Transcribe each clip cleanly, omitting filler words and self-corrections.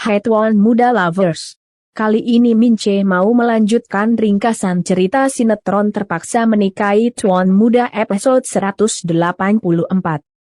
Hai Tuan Muda Lovers. Kali ini Mince mau melanjutkan ringkasan cerita sinetron Terpaksa Menikahi Tuan Muda episode 184.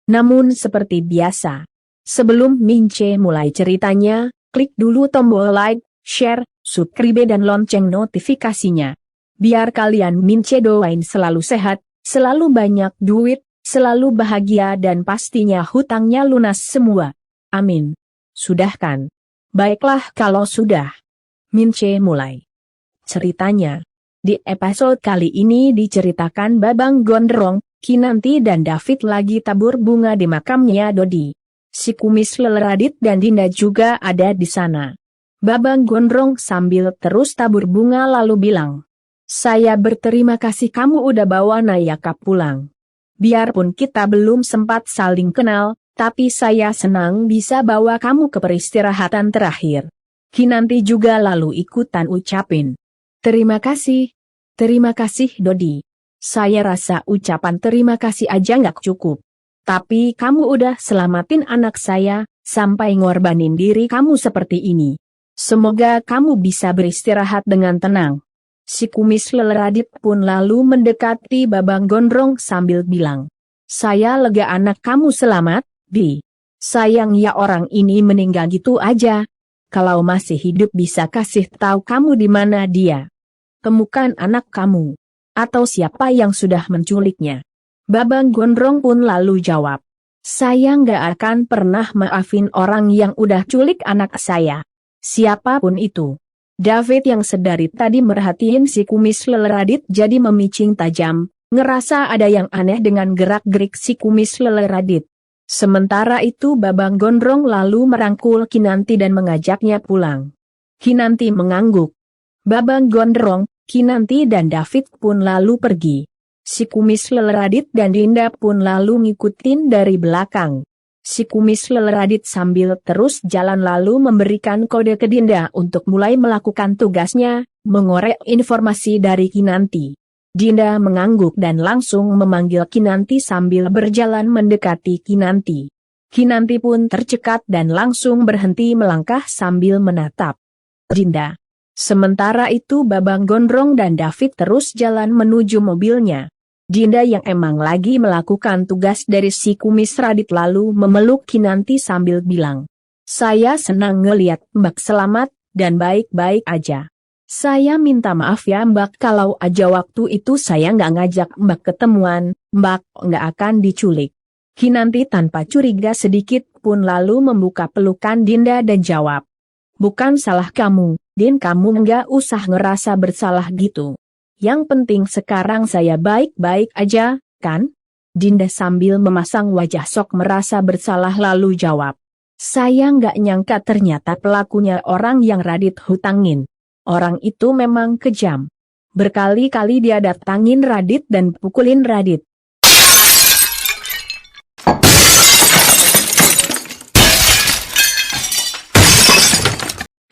Namun seperti biasa, sebelum Mince mulai ceritanya, klik dulu tombol like, share, subscribe dan lonceng notifikasinya. Biar kalian Mince doain selalu sehat, selalu banyak duit, selalu bahagia dan pastinya hutangnya lunas semua. Amin. Sudah kan? Baiklah kalau sudah. Mince mulai. Ceritanya. Di episode kali ini diceritakan Babang Gondrong, Kinanti dan David lagi tabur bunga di makamnya Dodi. Si Kumis Leleradit dan Dinda juga ada di sana. Babang Gondrong sambil terus tabur bunga lalu bilang, "Saya berterima kasih kamu udah bawa Nayaka pulang. Biarpun kita belum sempat saling kenal, tapi saya senang bisa bawa kamu ke peristirahatan terakhir." Kinanti juga lalu ikutan ucapin, terima kasih Dodi. Saya rasa ucapan terima kasih aja nggak cukup. Tapi kamu udah selamatin anak saya, sampai ngorbanin diri kamu seperti ini. Semoga kamu bisa beristirahat dengan tenang. Si Kumis Leleradit pun lalu mendekati Babang Gondrong sambil bilang, saya lega anak kamu selamat, Bi. Sayang ya orang ini meninggal gitu aja. Kalau masih hidup bisa kasih tahu kamu di mana dia. Temukan anak kamu. Atau siapa yang sudah menculiknya. Babang Gondrong pun lalu jawab, saya nggak akan pernah maafin orang yang udah culik anak saya. Siapapun itu. David yang sedari tadi merhatiin si Kumis Leleradit jadi memicing tajam, ngerasa ada yang aneh dengan gerak-gerik si Kumis Leleradit. Sementara itu Babang Gondrong lalu merangkul Kinanti dan mengajaknya pulang. Kinanti mengangguk. Babang Gondrong, Kinanti dan David pun lalu pergi. Si Kumis Leleradit dan Dinda pun lalu ngikutin dari belakang. Si Kumis Leleradit sambil terus jalan lalu memberikan kode ke Dinda untuk mulai melakukan tugasnya, mengorek informasi dari Kinanti. Dinda mengangguk dan langsung memanggil Kinanti sambil berjalan mendekati Kinanti. Kinanti pun tercekat dan langsung berhenti melangkah sambil menatap Dinda. Sementara itu Babang Gondrong dan David terus jalan menuju mobilnya. Dinda yang emang lagi melakukan tugas dari si Kumis Radit lalu memeluk Kinanti sambil bilang, saya senang ngeliat Mbak selamat dan baik-baik aja. Saya minta maaf ya Mbak kalau aja waktu itu saya nggak ngajak Mbak ketemuan, Mbak nggak akan diculik. Kinanti tanpa curiga sedikit pun lalu membuka pelukan Dinda dan jawab, bukan salah kamu, Din, kamu nggak usah ngerasa bersalah gitu. Yang penting sekarang saya baik-baik aja, kan? Dinda sambil memasang wajah sok merasa bersalah lalu jawab, saya nggak nyangka ternyata pelakunya orang yang Radit hutangin. Orang itu memang kejam. Berkali-kali dia datangin Radit dan pukulin Radit.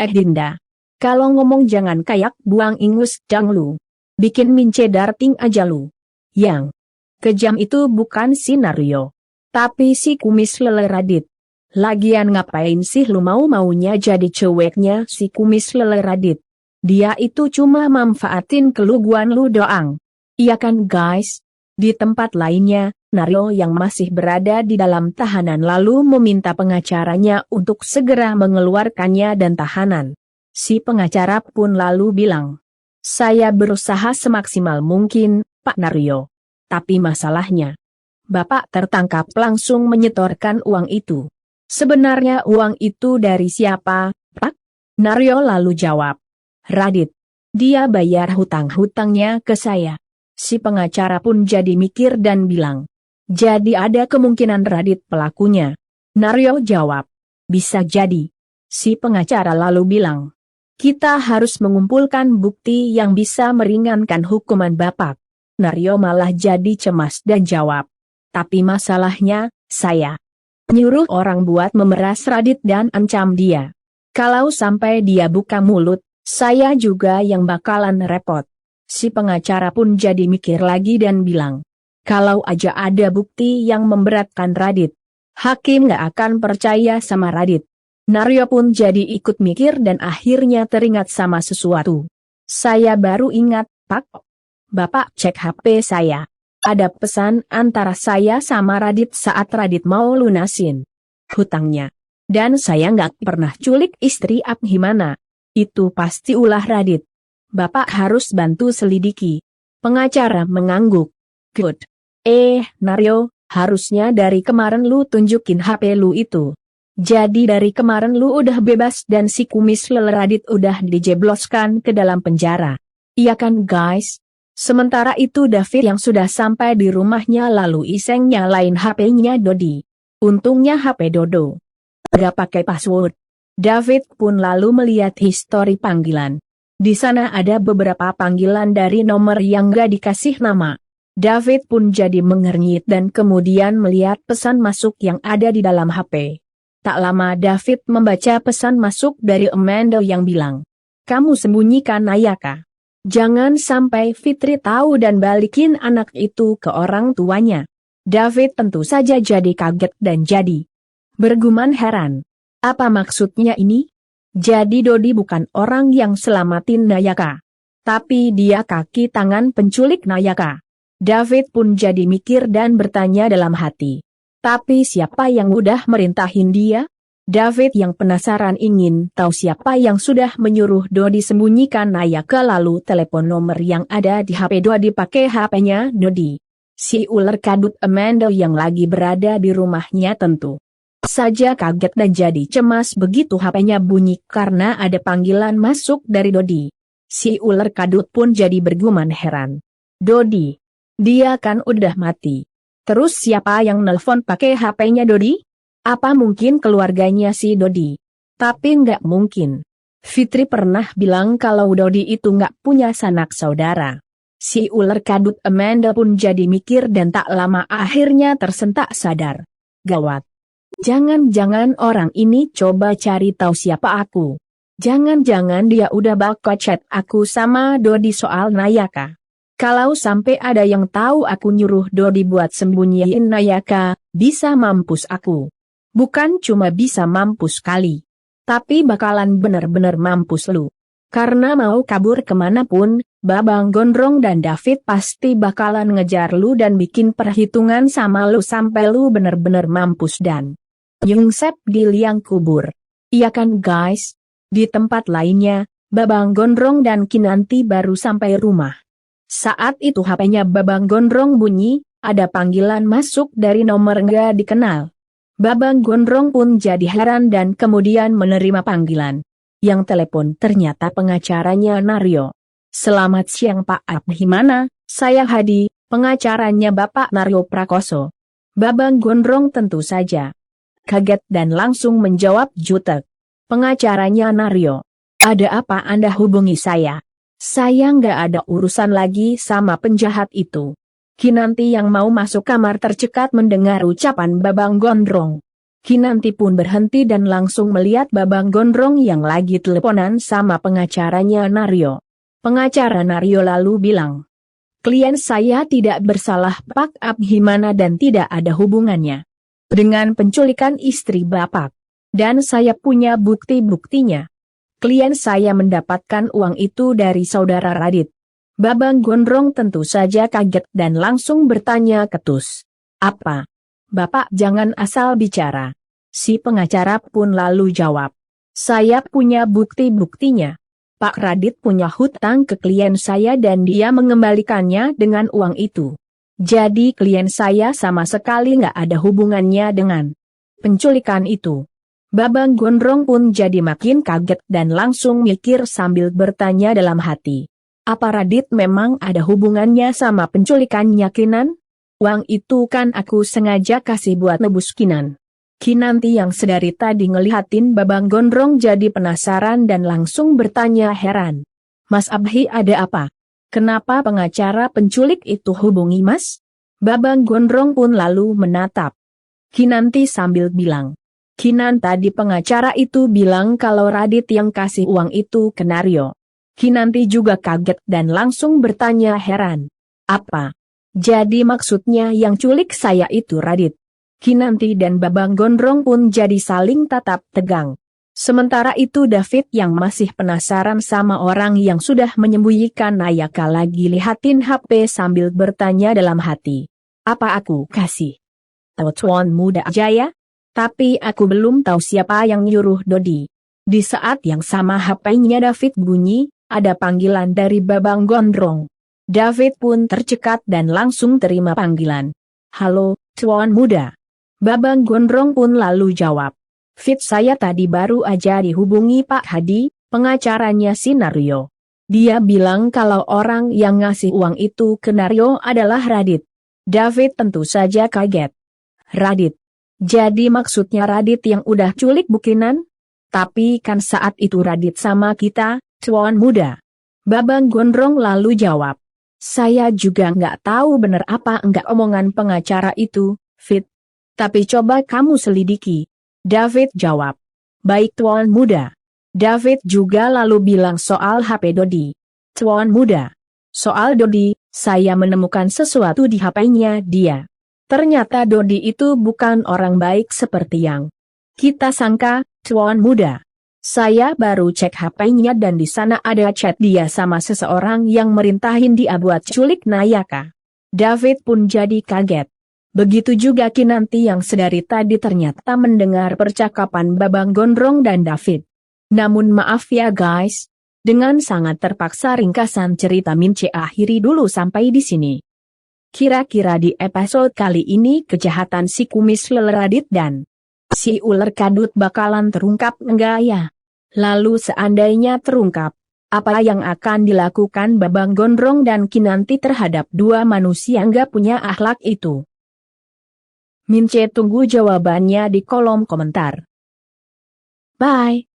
Dinda. Kalau ngomong jangan kayak buang ingus dang lu. Bikin Mince darting aja lu. Yang kejam itu bukan si Naryo. Tapi si Kumis Leleradit. Lagian ngapain sih lu mau-maunya jadi ceweknya si Kumis Leleradit? Dia itu cuma manfaatin keluguan lu doang. Iya kan guys? Di tempat lainnya, Naryo yang masih berada di dalam tahanan lalu meminta pengacaranya untuk segera mengeluarkannya dan tahanan. Si pengacara pun lalu bilang, saya berusaha semaksimal mungkin, Pak Naryo. Tapi masalahnya, Bapak tertangkap langsung menyetorkan uang itu. Sebenarnya uang itu dari siapa, Pak? Naryo lalu jawab, Radit. Dia bayar hutang-hutangnya ke saya. Si pengacara pun jadi mikir dan bilang, jadi ada kemungkinan Radit pelakunya. Naryo jawab, bisa jadi. Si pengacara lalu bilang, kita harus mengumpulkan bukti yang bisa meringankan hukuman Bapak. Naryo malah jadi cemas dan jawab, tapi masalahnya, saya nyuruh orang buat memeras Radit dan ancam dia. Kalau sampai dia buka mulut, saya juga yang bakalan repot. Si pengacara pun jadi mikir lagi dan bilang, kalau aja ada bukti yang memberatkan Radit, hakim nggak akan percaya sama Radit. Naryo pun jadi ikut mikir dan akhirnya teringat sama sesuatu. Saya baru ingat, Pak. Bapak cek HP saya. Ada pesan antara saya sama Radit saat Radit mau lunasin hutangnya. Dan saya nggak pernah culik istri Abhimana. Itu pasti ulah Radit. Bapak harus bantu selidiki. Pengacara mengangguk. Good. Naryo, harusnya dari kemarin lu tunjukin HP lu itu. Jadi dari kemarin lu udah bebas dan si kumis leler Radit udah dijebloskan ke dalam penjara. Iya kan guys? Sementara itu David yang sudah sampai di rumahnya lalu iseng nyalain HP-nya Dodi. Untungnya HP Dodo gak pakai password. David pun lalu melihat histori panggilan. Di sana ada beberapa panggilan dari nomor yang gak dikasih nama. David pun jadi mengernyit dan kemudian melihat pesan masuk yang ada di dalam HP. Tak lama David membaca pesan masuk dari Amanda yang bilang, "Kamu sembunyikan Nayaka. Jangan sampai Fitri tahu dan balikin anak itu ke orang tuanya." David tentu saja jadi kaget dan jadi bergumam heran. Apa maksudnya ini? Jadi Dodi bukan orang yang selamatin Nayaka. Tapi dia kaki tangan penculik Nayaka. David pun jadi mikir dan bertanya dalam hati. Tapi siapa yang udah merintahin dia? David yang penasaran ingin tahu siapa yang sudah menyuruh Dodi sembunyikan Nayaka lalu telepon nomor yang ada di HP Dodi pakai HP-nya Dodi. Si ular kadut Amanda yang lagi berada di rumahnya tentu saja kaget dan jadi cemas begitu HP-nya bunyi karena ada panggilan masuk dari Dodi. Si ular kadut pun jadi bergumam heran. Dodi, dia kan udah mati. Terus siapa yang nelpon pakai HP-nya Dodi? Apa mungkin keluarganya si Dodi? Tapi nggak mungkin. Fitri pernah bilang kalau Dodi itu nggak punya sanak saudara. Si ular kadut Amanda pun jadi mikir dan tak lama akhirnya tersentak sadar. Gawat. Jangan-jangan orang ini coba cari tahu siapa aku. Jangan-jangan dia udah bakal chat aku sama Dodi soal Nayaka. Kalau sampai ada yang tahu aku nyuruh Dodi buat sembunyiin Nayaka, bisa mampus aku. Bukan cuma bisa mampus kali. Tapi bakalan bener-bener mampus lu. Karena mau kabur kemanapun, Babang Gondrong dan David pasti bakalan ngejar lu dan bikin perhitungan sama lu sampai lu bener-bener mampus dan nyungsep di liang kubur. Iya kan guys? Di tempat lainnya, Babang Gondrong dan Kinanti baru sampai rumah. Saat itu HP-nya Babang Gondrong bunyi, ada panggilan masuk dari nomor nggak dikenal. Babang Gondrong pun jadi heran dan kemudian menerima panggilan. Yang telepon ternyata pengacaranya Naryo. "Selamat siang Pak Abhimana, saya Hadi, pengacaranya Bapak Naryo Prakoso." Babang Gondrong tentu saja kaget dan langsung menjawab jutek. Pengacaranya Naryo. "Ada apa Anda hubungi saya? Saya nggak ada urusan lagi sama penjahat itu." Kinanti yang mau masuk kamar tercekat mendengar ucapan Babang Gondrong. Kinanti pun berhenti dan langsung melihat Babang Gondrong yang lagi teleponan sama pengacaranya Naryo. Pengacara Naryo lalu bilang, "Klien saya tidak bersalah Pak Abhimana dan tidak ada hubungannya dengan penculikan istri Bapak. Dan saya punya bukti-buktinya. Klien saya mendapatkan uang itu dari saudara Radit." Babang Gondrong tentu saja kaget dan langsung bertanya ketus. "Apa? Bapak jangan asal bicara." Si pengacara pun lalu jawab, "Saya punya bukti-buktinya. Pak Radit punya hutang ke klien saya dan dia mengembalikannya dengan uang itu. Jadi klien saya sama sekali nggak ada hubungannya dengan penculikan itu." Babang Gondrong pun jadi makin kaget dan langsung mikir sambil bertanya dalam hati. Apa Radit memang ada hubungannya sama penculikannya Kinan? Uang itu kan aku sengaja kasih buat nebus Kinan. Kinanti yang sedari tadi ngelihatin Babang Gondrong jadi penasaran dan langsung bertanya heran. "Mas Abhi ada apa? Kenapa pengacara penculik itu hubungi Mas?" Babang Gondrong pun lalu menatap Kinanti sambil bilang, "Kinan tadi pengacara itu bilang kalau Radit yang kasih uang itu ke Naryo." Kinanti juga kaget dan langsung bertanya heran. "Apa? Jadi maksudnya yang culik saya itu Radit?" Kinanti dan Babang Gondrong pun jadi saling tatap tegang. Sementara itu David yang masih penasaran sama orang yang sudah menyembunyikan Nayaka lagi lihatin HP sambil bertanya dalam hati. Apa aku kasih tahu Tuan Muda aja ya? Tapi aku belum tahu siapa yang nyuruh Dodi. Di saat yang sama HP-nya David bunyi, ada panggilan dari Babang Gondrong. David pun tercekat dan langsung terima panggilan. Halo, Tuan Muda. Babang Gondrong pun lalu jawab. Fit, saya tadi baru aja dihubungi Pak Hadi, pengacaranya si Naryo. Dia bilang kalau orang yang ngasih uang itu ke Naryo adalah Radit. David tentu saja kaget. Radit? Jadi maksudnya Radit yang udah culik Bukinan? Tapi kan saat itu Radit sama kita, Tuan Muda. Babang Gondrong lalu jawab. Saya juga nggak tahu benar apa enggak omongan pengacara itu, Fit. Tapi coba kamu selidiki. David jawab. Baik Tuan Muda. David juga lalu bilang soal HP Dodi. Tuan Muda. Soal Dodi, saya menemukan sesuatu di HP-nya dia. Ternyata Dodi itu bukan orang baik seperti yang kita sangka, Tuan Muda. Saya baru cek HP-nya dan di sana ada chat dia sama seseorang yang merintahin dia buat culik Nayaka. David pun jadi kaget. Begitu juga Kinanti yang sedari tadi ternyata mendengar percakapan Babang Gondrong dan David. Namun maaf ya guys, dengan sangat terpaksa ringkasan cerita Mince akhiri dulu sampai di sini. Kira-kira di episode kali ini kejahatan si kumis leler Radit dan si ular kadut bakalan terungkap enggak ya? Lalu seandainya terungkap, apa yang akan dilakukan Babang Gondrong dan Kinanti terhadap dua manusia enggak punya akhlak itu? Mince tunggu jawabannya di kolom komentar. Bye.